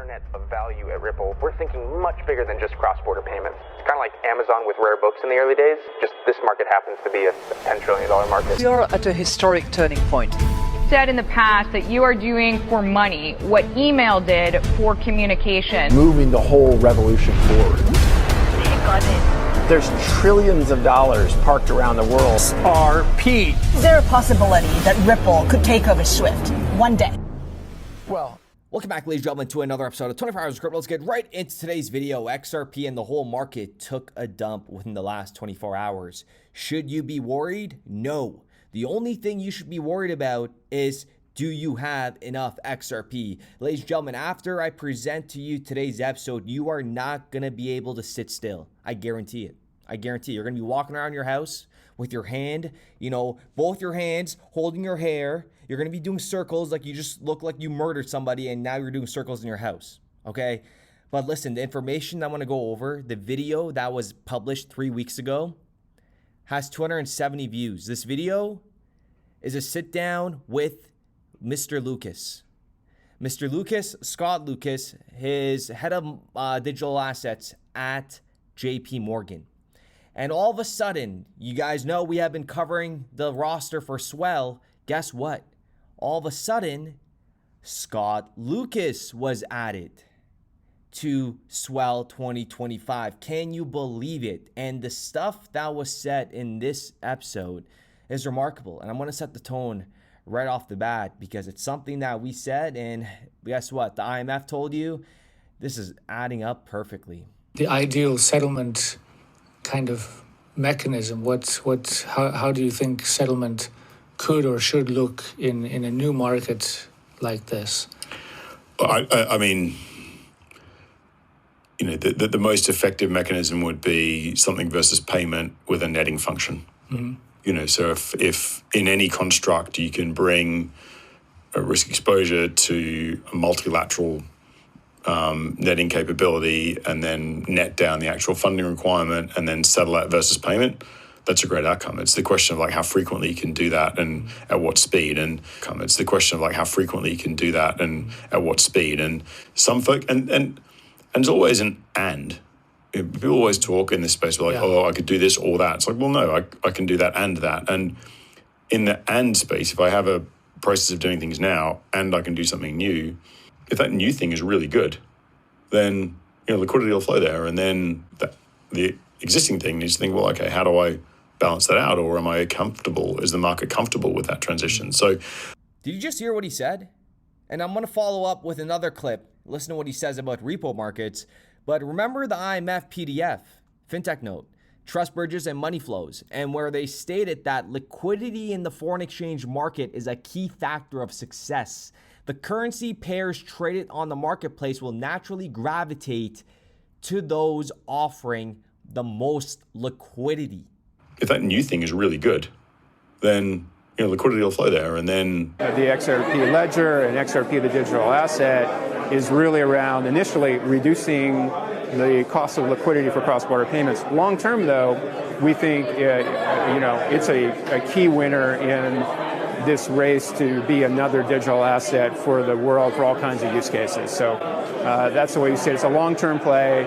internet of value at Ripple, we're thinking much bigger than just cross-border payments. It's kind of like Amazon with rare books in the early days, just this market happens to be a $10 trillion market. We are at a historic turning point. Said in the past that you are doing for money what email did for communication. Moving the whole revolution forward. Take on it. There's trillions of dollars parked around the world. XRP. Is there a possibility that Ripple could take over Swift one day? Well, welcome back, ladies and gentlemen, to another episode of 24 Hours of Crypto. Let's get right into today's video. XRP and the whole market took a dump within the last 24 hours. Should you be worried? No. The only thing you should be worried about is, do you have enough XRP? Ladies and gentlemen, after I present to you today's episode, you are not going to be able to sit still. I guarantee it. I guarantee you're going to be walking around your house with your hand, both your hands holding your hair. You're going to be doing circles like you just look like you murdered somebody and now you're doing circles in your house, okay? But listen, the information I want to go over, the video that was published 3 weeks ago has 270 views. This video is a sit down with Mr. Lucas. Mr. Lucas, Scott Lucas, his head of digital assets at JP Morgan. And all of a sudden, you guys know we have been covering the roster for Swell. Guess what? All of a sudden, Scott Lucas was added to Swell 2025. Can you believe it? And the stuff that was said in this episode is remarkable. And I'm going to set the tone right off the bat because it's something that we said. And guess what? The IMF told you this is adding up perfectly. The ideal settlement kind of mechanism, how do you think settlement could or should look in a new market like this? I mean, the most effective mechanism would be something versus payment with a netting function. Mm-hmm. So if in any construct you can bring a risk exposure to a multilateral netting capability and then net down the actual funding requirement and then settle that versus payment, that's a great outcome. It's the question of like how frequently you can do that and at what speed. And it's the question of like how frequently you can do that and at what speed. And some folk and there's always an and. People always talk in this space like, oh, I could do this or that. It's like, well, no, I can do that and that. And in the and space, if I have a process of doing things now and I can do something new, if that new thing is really good, then liquidity will flow there. And then the existing thing needs to think, well, okay, how do I balance that out? Or am I comfortable? Is the market comfortable with that transition? So did you just hear what he said? And I'm going to follow up with another clip. Listen to what he says about repo markets. But remember the IMF PDF, FinTech note, trust bridges and money flows, and where they stated that liquidity in the foreign exchange market is a key factor of success. The currency pairs traded on the marketplace will naturally gravitate to those offering the most liquidity. If that new thing is really good, then liquidity will flow there. And then the XRP ledger and XRP, the digital asset, is really around initially reducing the cost of liquidity for cross-border payments. Long term, though, we think it's a key winner in this race to be another digital asset for the world for all kinds of use cases. So that's the way you say it. It's a long-term play.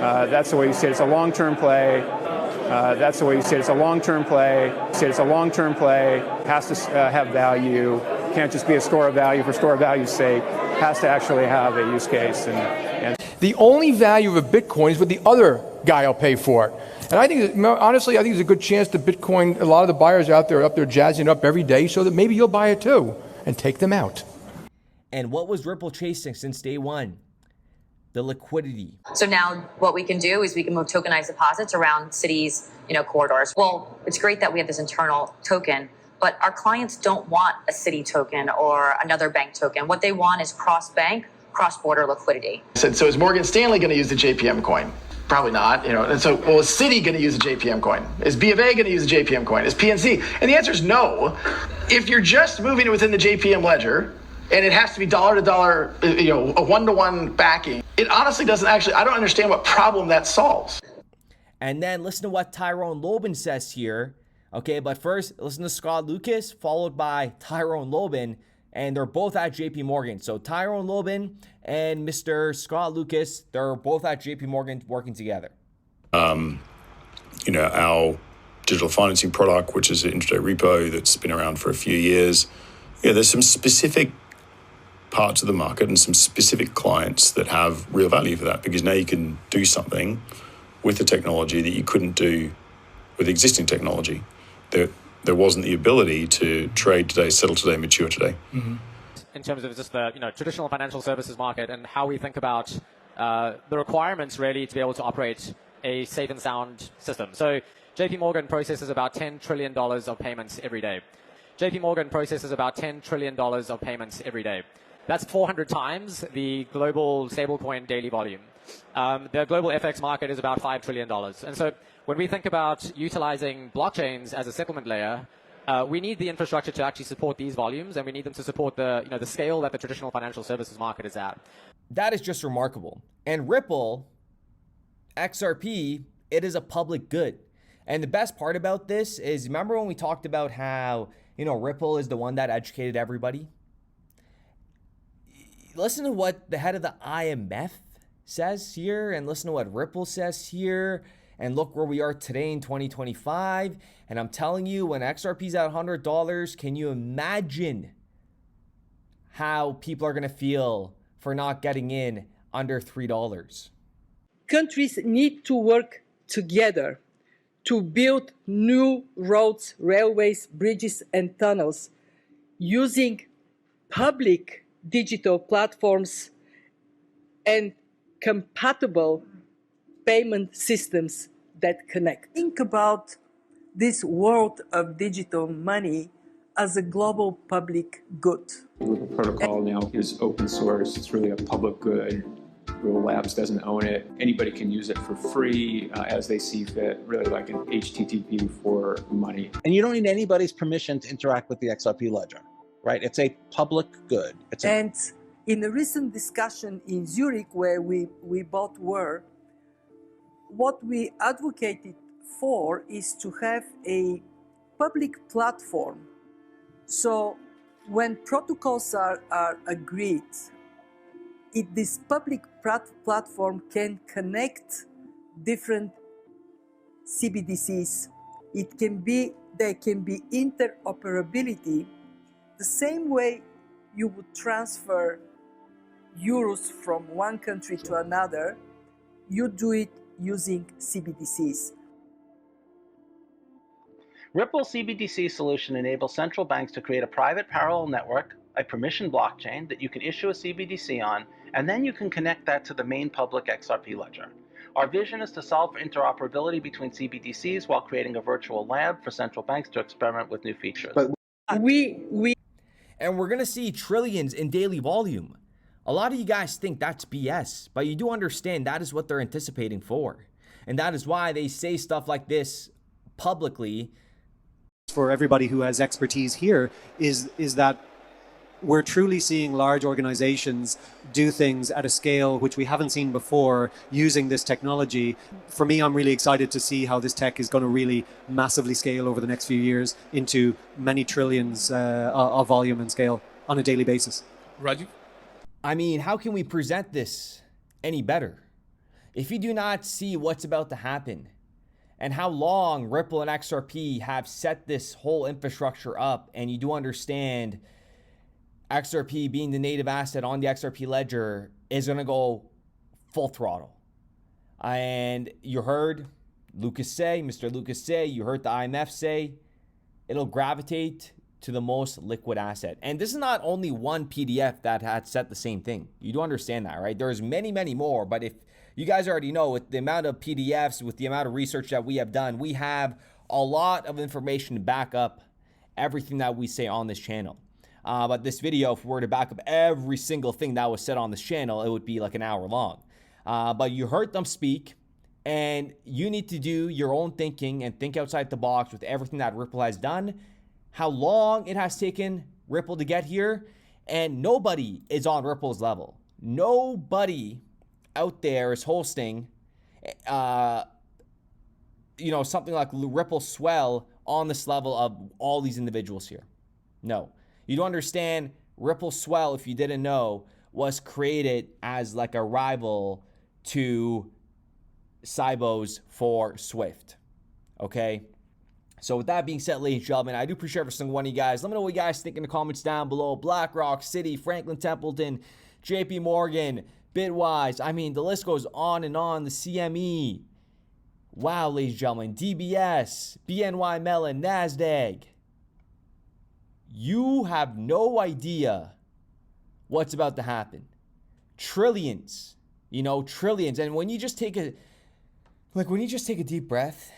That's the way you say it. It's a long-term play. That's the way you say it. It's a long-term play. It's a long-term play. Has to have value. Can't just be a store of value for store of value's sake. Has to actually have a use case. And the only value of a Bitcoin is what the other guy will pay for it. And I think, honestly, there's a good chance that Bitcoin, a lot of the buyers out there are up there jazzing up every day so that maybe you'll buy it too and take them out. And what was Ripple chasing since day one? The liquidity. So now what we can do is we can move tokenized deposits around cities, corridors. Well, it's great that we have this internal token, but our clients don't want a city token or another bank token. What they want is cross-bank, cross-border liquidity. So is Morgan Stanley going to use the JPM coin? Probably not, And so, is Citi going to use a JPM coin? Is B of A going to use a JPM coin? Is PNC? And the answer is no. If you're just moving it within the JPM ledger, and it has to be dollar to dollar, a one-to-one backing, it honestly doesn't actually, I don't understand what problem that solves. And then listen to what Tyrone Lobin says here. Okay, but first, listen to Scott Lucas, followed by Tyrone Lobin. and they're both at JP Morgan. So Tyrone Lobin and Mr. Scott Lucas, they're both at JP Morgan working together. Our digital financing product, which is an intraday repo that's been around for a few years. Yeah, there's some specific parts of the market and some specific clients that have real value for that, because now you can do something with the technology that you couldn't do with existing technology. There wasn't the ability to trade today, settle today, mature today. Mm-hmm. In terms of just the traditional financial services market and how we think about the requirements really to be able to operate a safe and sound system. So JP Morgan processes about $10 trillion of payments every day. JP Morgan processes about $10 trillion of payments every day. That's 400 times the global stablecoin daily volume. The global FX market is about $5 trillion. And so when we think about utilizing blockchains as a settlement layer, we need the infrastructure to actually support these volumes, and we need them to support the scale that the traditional financial services market is at. That is just remarkable. And Ripple, XRP, it is a public good. And the best part about this is, remember when we talked about how, Ripple is the one that educated everybody? Listen to what the head of the IMF says here, and listen to what Ripple says here, and look where we are today in 2025. And I'm telling you, when XRP is at $100, can you imagine how people are going to feel for not getting in under $3? Countries need to work together to build new roads, railways, bridges, and tunnels using public digital platforms and compatible payment systems that connect. Think about this world of digital money as a global public good. The protocol now is open source. It's really a public good. Google Labs doesn't own it. Anybody can use it for free as they see fit, really like an HTTP for money. And you don't need anybody's permission to interact with the XRP ledger, right? It's a public good. And in a recent discussion in Zurich where we both were, what we advocated for is to have a public platform. So when protocols are agreed, this public platform can connect different CBDCs. There can be interoperability, the same way you would transfer euros from one country to another. You do it using CBDCs. Ripple CBDC solution enables central banks to create a private parallel network, a permissioned blockchain that you can issue a CBDC on, and then you can connect that to the main public XRP ledger. Our vision is to solve for interoperability between CBDCs while creating a virtual lab for central banks to experiment with new features. And we're going to see trillions in daily volume. A lot of you guys think that's BS, but you do understand that is what they're anticipating for. And that is why they say stuff like this publicly. For everybody who has expertise here is that we're truly seeing large organizations do things at a scale which we haven't seen before using this technology. For me, I'm really excited to see how this tech is going to really massively scale over the next few years into many trillions of volume and scale on a daily basis. Raju? I mean, how can we present this any better? If you do not see what's about to happen and how long Ripple and XRP have set this whole infrastructure up, and you do understand XRP being the native asset on the XRP ledger is going to go full throttle. And you heard Mr. Lucas say, you heard the IMF say, it'll gravitate to the most liquid asset. And this is not only one PDF that had said the same thing. You do understand that, right? There's many, many more. But if you guys already know, with the amount of PDFs, with the amount of research that we have done, we have a lot of information to back up everything that we say on this channel. But this video, if we were to back up every single thing that was said on this channel, it would be like an hour long. But you heard them speak, and you need to do your own thinking and think outside the box with everything that Ripple has done, how long it has taken Ripple to get here, and nobody is on Ripple's level. Nobody out there is hosting, something like Ripple Swell on this level of all these individuals here. No. You don't understand, Ripple Swell, if you didn't know, was created as like a rival to Cybos for Swift. Okay? So with that being said, ladies and gentlemen, I do appreciate every single one of you guys. Let me know what you guys think in the comments down below. BlackRock, Citi, Franklin Templeton, JP Morgan, Bitwise. I mean, the list goes on and on. The CME. Wow, ladies and gentlemen. DBS, BNY Mellon, NASDAQ. You have no idea what's about to happen. Trillions, trillions. And when you just take a deep breath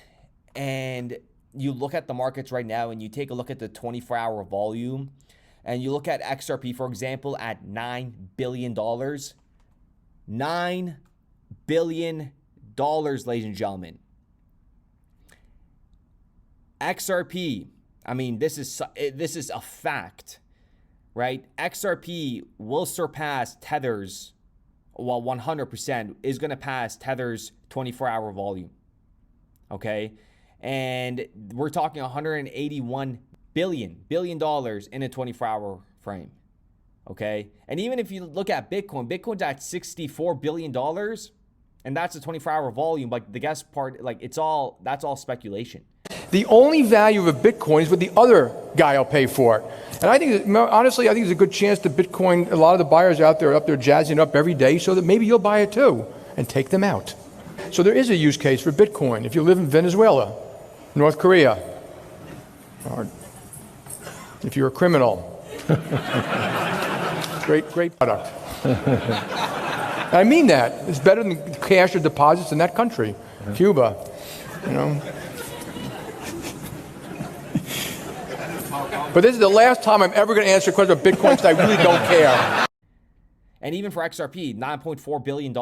and you look at the markets right now and you take a look at the 24-hour volume and you look at XRP, for example, at $9 billion. $9 billion, ladies and gentlemen. XRP, I mean, this is a fact, right? XRP will surpass Tether's, 100% is going to pass Tether's 24-hour volume, okay? And we're talking $181 billion in a 24-hour frame, okay? And even if you look at Bitcoin's at $64 billion, and that's a 24-hour volume. Like the guess part, that's all speculation. The only value of a Bitcoin is what the other guy will pay for it. And I think, honestly, there's a good chance that Bitcoin, a lot of the buyers out there are up there jazzing it up every day so that maybe you'll buy it too and take them out. So there is a use case for Bitcoin if you live in Venezuela, North Korea, or if you're a criminal. Great product. I mean that. It's better than cash or deposits in that country, Cuba, But this is the last time I'm ever going to answer a question about Bitcoin because I really don't care. And even for XRP, $9.4 billion,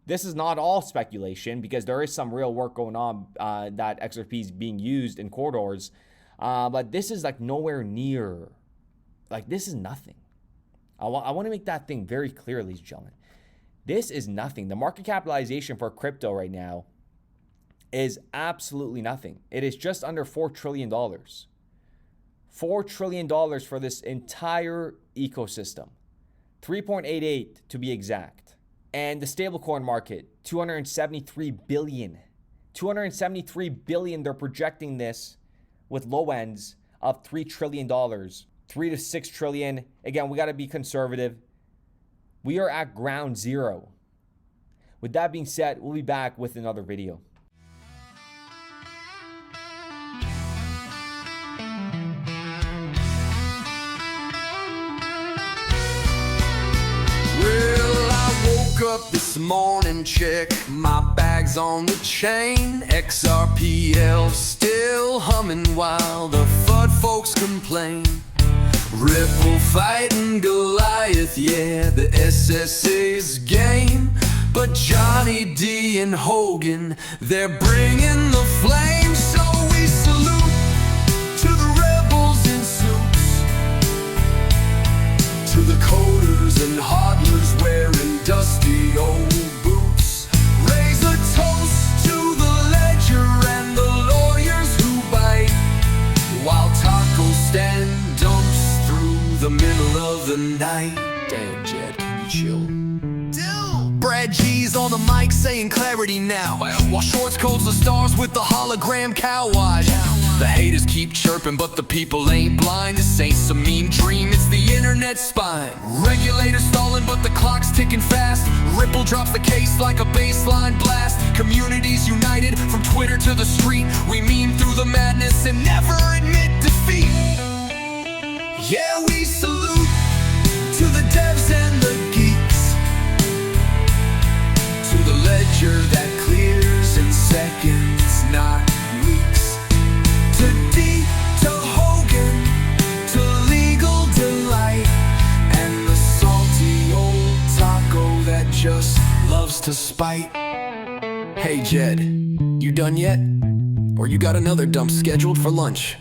this is not all speculation because there is some real work going on that XRP is being used in corridors. But this is nowhere near, this is nothing. I want to make that thing very clear, ladies and gentlemen. This is nothing. The market capitalization for crypto right now is absolutely nothing. It is just under $4 trillion. $4 trillion for this entire ecosystem. 3.88 to be exact. And the stablecoin market, 273 billion. 273 billion, they're projecting this with low ends of $3 trillion. 3 to 6 trillion. Again, we got to be conservative. We are at ground zero. With that being said, we'll be back with another video. Up this morning, check my bags on the chain. XRPL still humming while the FUD folks complain. Ripple fighting Goliath, yeah, the SSA's game. But Johnny D and Hogan, they're bringing the flame. So we salute to the rebels in suits, to the coders and hodlers wearing dusty old boots. Raise a toast to the ledger and the lawyers who bite, while taco stand dumps through the middle of the night. Damn, Jed, can you chill? Brad G's on the mic saying clarity now, while Shorts codes the stars with the hologram cow watch. The haters keep chirping, but the people ain't blind. This ain't some mean dream, it's the internet's spine. Regulators stalling, but the clock's ticking fast. Ripple drops the case like a baseline blast. Communities united from Twitter to the street. We meme through the madness and never admit defeat. Yeah, we salute to the devs and the geeks, to the ledger that clears in seconds, not weeks. To D, to Hogan, to Legal Delight, and the salty old taco that just loves to spite. Hey Jed, you done yet? Or you got another dump scheduled for lunch?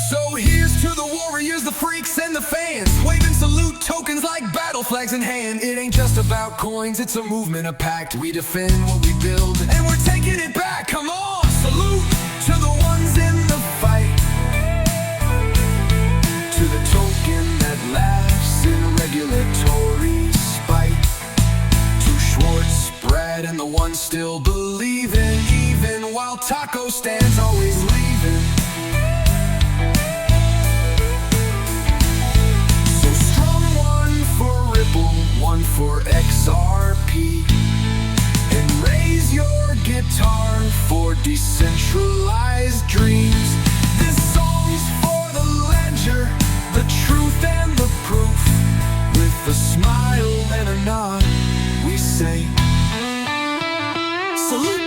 So here's to the warriors, the freaks, and the fans, waving salute tokens like battle flags in hand. It ain't just about coins, it's a movement, a pact. We defend what we build, and we're taking it back. Come on, salute to the ones in the fight, to the token that laughs in regulatory spite. Too short spread and the one still believing, even while taco stands always leaving. So strong one for Ripple, one for XRP, and raise your guitar for decentralized dreams. This song's for the ledger, the truth and the proof. With a smile and a nod, we say salute.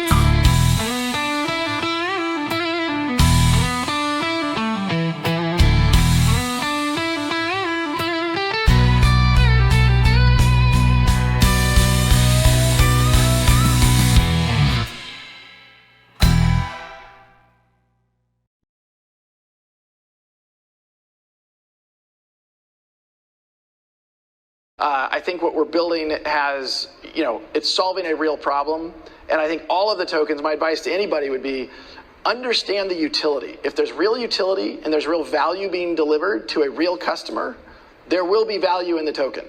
I think what we're building has, it's solving a real problem. And I think all of the tokens, my advice to anybody would be, understand the utility. If there's real utility and there's real value being delivered to a real customer, there will be value in the token.